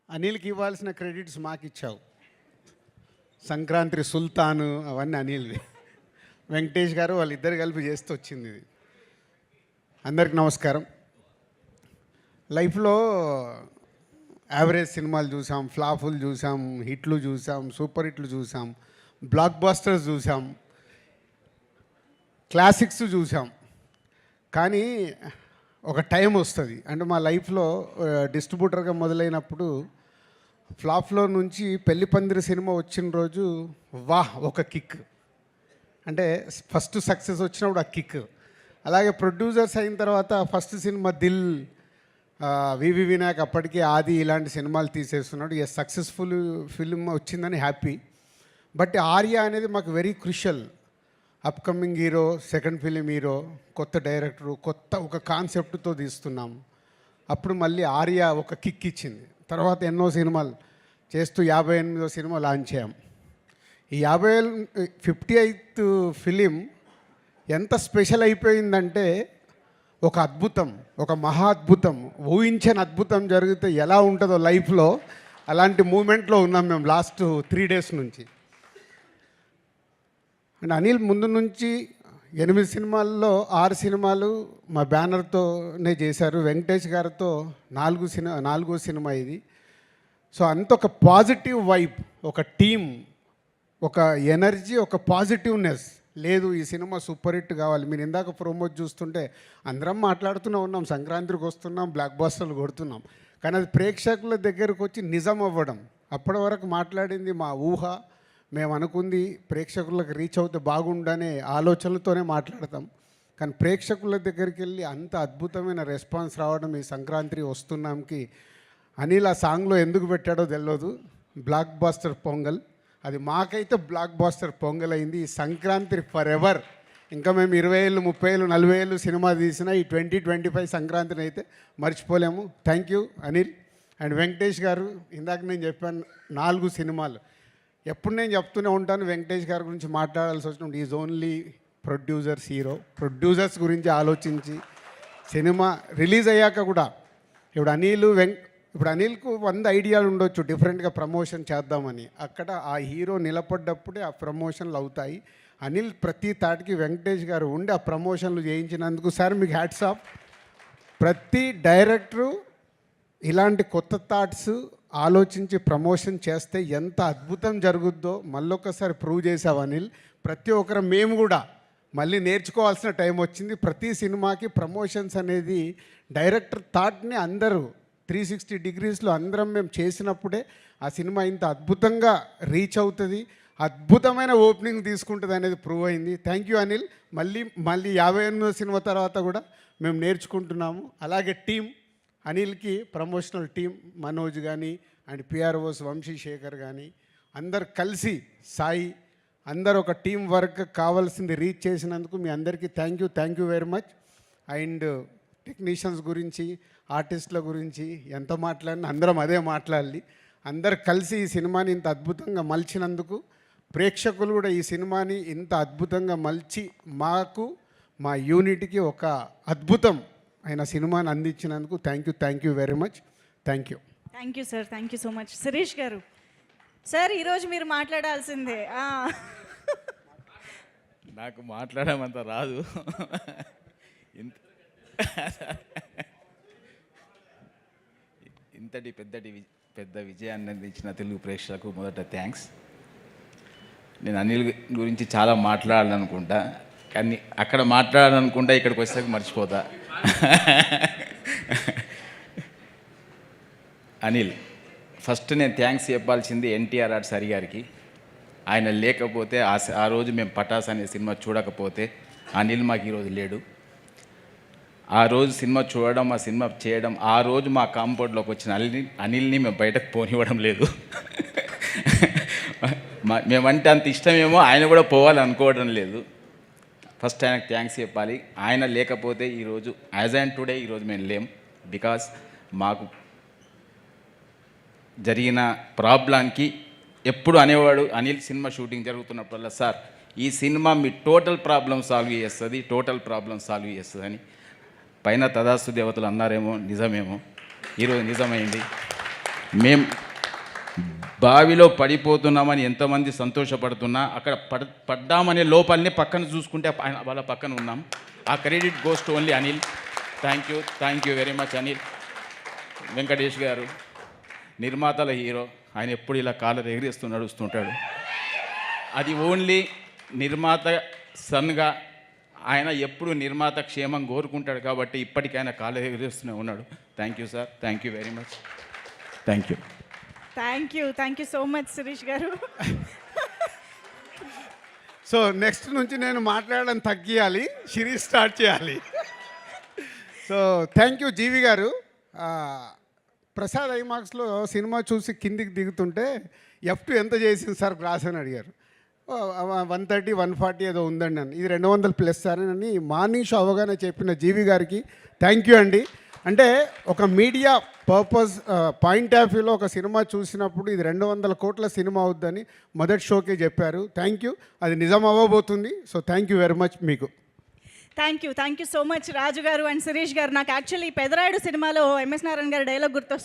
అనిల్కి ఇవ్వాల్సిన క్రెడిట్స్ మాకు ఇచ్చావు. సంక్రాంతి సుల్తాను అవన్నీ అనిల్వి. వెంకటేష్ గారు వాళ్ళిద్దరు కలిపి చేస్తూ వచ్చింది ఇది. అందరికి నమస్కారం. లైఫ్లో యావరేజ్ సినిమాలు చూసాం, ఫ్లాపులు చూసాం, హిట్లు చూసాం, సూపర్ హిట్లు చూసాం, బ్లాక్ బాస్టర్స్ చూసాం, క్లాసిక్స్ చూసాం. కానీ ఒక టైం వస్తుంది, అంటే మా లైఫ్లో డిస్ట్రిబ్యూటర్గా మొదలైనప్పుడు ఫ్లాప్లో నుంచి పెళ్లి పందిరి సినిమా వచ్చిన రోజు వాహ్ ఒక కిక్, అంటే ఫస్ట్ సక్సెస్ వచ్చినప్పుడు ఆ కిక్. అలాగే ప్రొడ్యూసర్స్ అయిన తర్వాత ఫస్ట్ సినిమా దిల్, వివి వినాయక్ అప్పటికి ఆది ఇలాంటి సినిమాలు తీసేస్తున్నాడు. ఏ సక్సెస్ఫుల్ ఫిల్మ్ వచ్చిందని హ్యాపీ. బట్ ఆర్య అనేది మాకు very crucial. Upcoming hero, second film hero, కొత్త డైరెక్టరు, కొత్త ఒక కాన్సెప్ట్తో తీస్తున్నాం. అప్పుడు మళ్ళీ ఆర్య ఒక కిక్ ఇచ్చింది. తర్వాత ఎన్నో సినిమాలు చేస్తూ 58వ సినిమా లాంచ్ అయ్యాం. ఈ 58th ఫిలిం ఎంత స్పెషల్ అయిపోయిందంటే ఒక అద్భుతం, ఒక మహా అద్భుతం, ఊహించని అద్భుతం జరిగితే ఎలా ఉంటుందో లైఫ్లో అలాంటి మూమెంట్లో ఉన్నాం మేము లాస్ట్ 3 days నుంచి. అండ్ అనిల్ ముందు నుంచి 8 సినిమాల్లో 6 సినిమాలు మా బ్యానర్తోనే చేశారు. వెంకటేష్ గారితో 4వ సినిమా ఇది. సో అంత ఒక పాజిటివ్ వైబ్, ఒక టీమ్, ఒక ఎనర్జీ, ఒక పాజిటివ్నెస్. లేదు ఈ సినిమా సూపర్ హిట్ కావాలి. మీరు ఇందాక ప్రోమోట్ చూస్తుంటే అందరం మాట్లాడుతూనే ఉన్నాం, సంక్రాంతికి వస్తున్నాం, బ్లాక్ బాస్టర్లు కొడుతున్నాం. కానీ అది ప్రేక్షకుల దగ్గరకు వచ్చి నిజం అవ్వడం. అప్పటి వరకు మాట్లాడింది మా ఊహ, మేము అనుకుంది ప్రేక్షకులకు రీచ్ అవుతే బాగుండనే ఆలోచనలతోనే మాట్లాడతాం. కానీ ప్రేక్షకుల దగ్గరికి వెళ్ళి అంత అద్భుతమైన రెస్పాన్స్ రావడం ఈ సంక్రాంతి వస్తున్నాంకి అనిల్ ఆ సాంగ్లో ఎందుకు పెట్టాడో తెలియదు. బ్లాక్ బాస్టర్ పొంగల్, అది మాకైతే బ్లాక్ బాస్టర్ పొంగల్ అయింది. ఈ సంక్రాంతి ఫర్ ఎవర్. ఇంకా మేము 20 ఏళ్ళు, 30 ఏళ్ళు, 40 ఏళ్ళు సినిమా తీసినా ఈ 2025 సంక్రాంతిని అయితే మర్చిపోలేము. Thank you Anil. And Venkatesh గారు, ఇందాక నేను చెప్పాను 4 సినిమాలు. ఎప్పుడు నేను చెప్తూనే ఉంటాను వెంకటేష్ గారి గురించి మాట్లాడాల్సి వచ్చినప్పుడు is only producers hero. Producers గురించి ఆలోచించి సినిమా రిలీజ్ అయ్యాక కూడా ఇప్పుడు అనిల్కు 100 ఐడియాలు ఉండొచ్చు డిఫరెంట్గా ప్రమోషన్ చేద్దామని. అక్కడ ఆ హీరో నిలబడ్డప్పుడే ఆ ప్రమోషన్లు అవుతాయి. అనిల్ ప్రతి తాటికి వెంకటేష్ గారు ఉండి ఆ ప్రమోషన్లు చేయించినందుకు సార్ మీకు హ్యాట్స్ ఆఫ్. ప్రతి డైరెక్టరు ఇలాంటి కొత్త థాట్స్ ఆలోచించి ప్రమోషన్ చేస్తే ఎంత అద్భుతం జరుగుద్దో మళ్ళొకసారి ప్రూవ్ చేసావు అనిల్. ప్రతి ఒక్కరు మేము కూడా మళ్ళీ నేర్చుకోవాల్సిన టైం వచ్చింది. ప్రతి సినిమాకి ప్రమోషన్స్ అనేది డైరెక్టర్ థాట్ని అందరూ 360 degreesలో అందరం మేము చేసినప్పుడే ఆ సినిమా ఇంత అద్భుతంగా రీచ్ అవుతుంది, అద్భుతమైన ఓపెనింగ్ తీసుకుంటుంది అనేది ప్రూవ్ అయింది. Thank you Anil. మళ్ళీ 58వ సినిమా తర్వాత కూడా మేము నేర్చుకుంటున్నాము. అలాగే టీం అనిల్కి ప్రమోషనల్ టీం మనోజ్ కానీ అండ్ పిఆర్ఓస్ వంశీశేఖర్ కానీ అందరు కలిసి సాయి అందరు ఒక టీం వర్క్ కావాల్సింది రీచ్ చేసినందుకు మీ అందరికీ thank you very much. And technicians గురించి, ఆర్టిస్టుల గురించి ఎంత మాట్లాడినా అందరం అదే మాట్లాడాలి. అందరు కలిసి ఈ సినిమాని ఇంత అద్భుతంగా మలిచినందుకు, ప్రేక్షకులు కూడా ఈ సినిమాని ఇంత అద్భుతంగా మలిచి మాకు మా యూనిట్కి ఒక అద్భుతం అయిన సినిమాని అందించినందుకు thank you very much. Thank you sir. Thank you so much. Shirish గారు సార్, ఈరోజు మీరు మాట్లాడాల్సిందే. నాకు మాట్లాడమంత రాదు. ఇంతటి పెద్ద విజయాన్ని అందించిన తెలుగు ప్రేక్షకులకు మొదట థ్యాంక్స్. నేను అనిల్ గురించి చాలా మాట్లాడాలనుకుంటా, కానీ అక్కడ మాట్లాడాలనుకుంటా ఇక్కడికి వచ్చేసరికి మర్చిపోతా. అనిల్, ఫస్ట్ నేను థ్యాంక్స్ చెప్పాల్సింది ఎన్టీఆర్ ఆర్ట్స్ హరి గారికి. ఆయన లేకపోతే ఆ రోజు మేము పటాస్ అనే సినిమా చూడకపోతే అనిల్ మాకు ఈరోజు లేడు. ఆ రోజు సినిమా చూడడం, ఆ సినిమా చేయడం, ఆ రోజు మా కాంపౌండ్లోకి వచ్చిన అనిల్ని మేము బయటకు పోనివ్వడం లేదు. మేమంటే అంత ఇష్టమేమో ఆయన కూడా పోవాలనుకోవడం లేదు. ఫస్ట్ ఆయనకు థ్యాంక్స్ చెప్పాలి. ఆయన లేకపోతే ఈరోజు యాజ్ అండ్ టుడే ఈరోజు మేము లేం. బికాస్ మాకు జరిగిన ప్రాబ్లంకి ఎప్పుడు అనేవాడు అనిల్ సినిమా షూటింగ్ జరుగుతున్నప్పుడల్లా, సార్ ఈ సినిమా మీ టోటల్ ప్రాబ్లం సాల్వ్ చేస్తుంది అని. పైన తదాస్తు దేవతలు అన్నారేమో, నిజమేమో, ఈరోజు నిజమైంది. మేం బావిలో పడిపోతున్నామని ఎంతమంది సంతోషపడుతున్నా అక్కడ పడ్డామనే లోపలనే పక్కన చూసుకుంటే వాళ్ళ పక్కన ఉన్నాం. ఆ credit goes to only Anil. Thank you very much Anil. Venkatesh గారు నిర్మాతల హీరో, ఆయన ఎప్పుడు ఇలా కాలర్ ఎగిరేస్తూ నడుస్తుంటాడు. అది ఓన్లీ నిర్మాత సన్గా ఆయన ఎప్పుడు నిర్మాత క్షేమం కోరుకుంటాడు కాబట్టి ఇప్పటికైనా కాలర్ ఎగిరేస్తూనే ఉన్నాడు. Thank you sir, thank you very much, thank you. Thank you so much Shirish garu. So next నుంచి నేను మాట్లాడడం తగ్గియాలి, సిరీస్ స్టార్ట్ చేయాలి. So thank you GV garu. Prasad ఐమాక్స్లో cinema చూసి కిందికి దిగుతుంటే F2 ఎంత చేసింది సార్ గ్రాస్ అని అడిగారు. 130, 140 ఏదో ఉందండి అని. ఇది 200+ సార్ అని మార్నింగ్ షో అవగానే చెప్పిన జీవి గారికి థ్యాంక్ యూ అండి. అంటే ఒక మీడియా పర్పస్ పాయింట్ ఆఫ్ వ్యూలో ఒక సినిమా చూసినప్పుడు ఇది 200 కోట్ల సినిమా అవుద్దని మొదటి షోకే చెప్పారు. థ్యాంక్ యూ, అది నిజం అవ్వబోతుంది. So thank you very much మీకు. Thank you so much Raju గారు అండ్ శిరీష్ గారు. నాకు యాక్చువల్లీ పెదరాయుడు సినిమాలో MS నారాయణ గారి డైలాగ్ గుర్తొస్తుంది.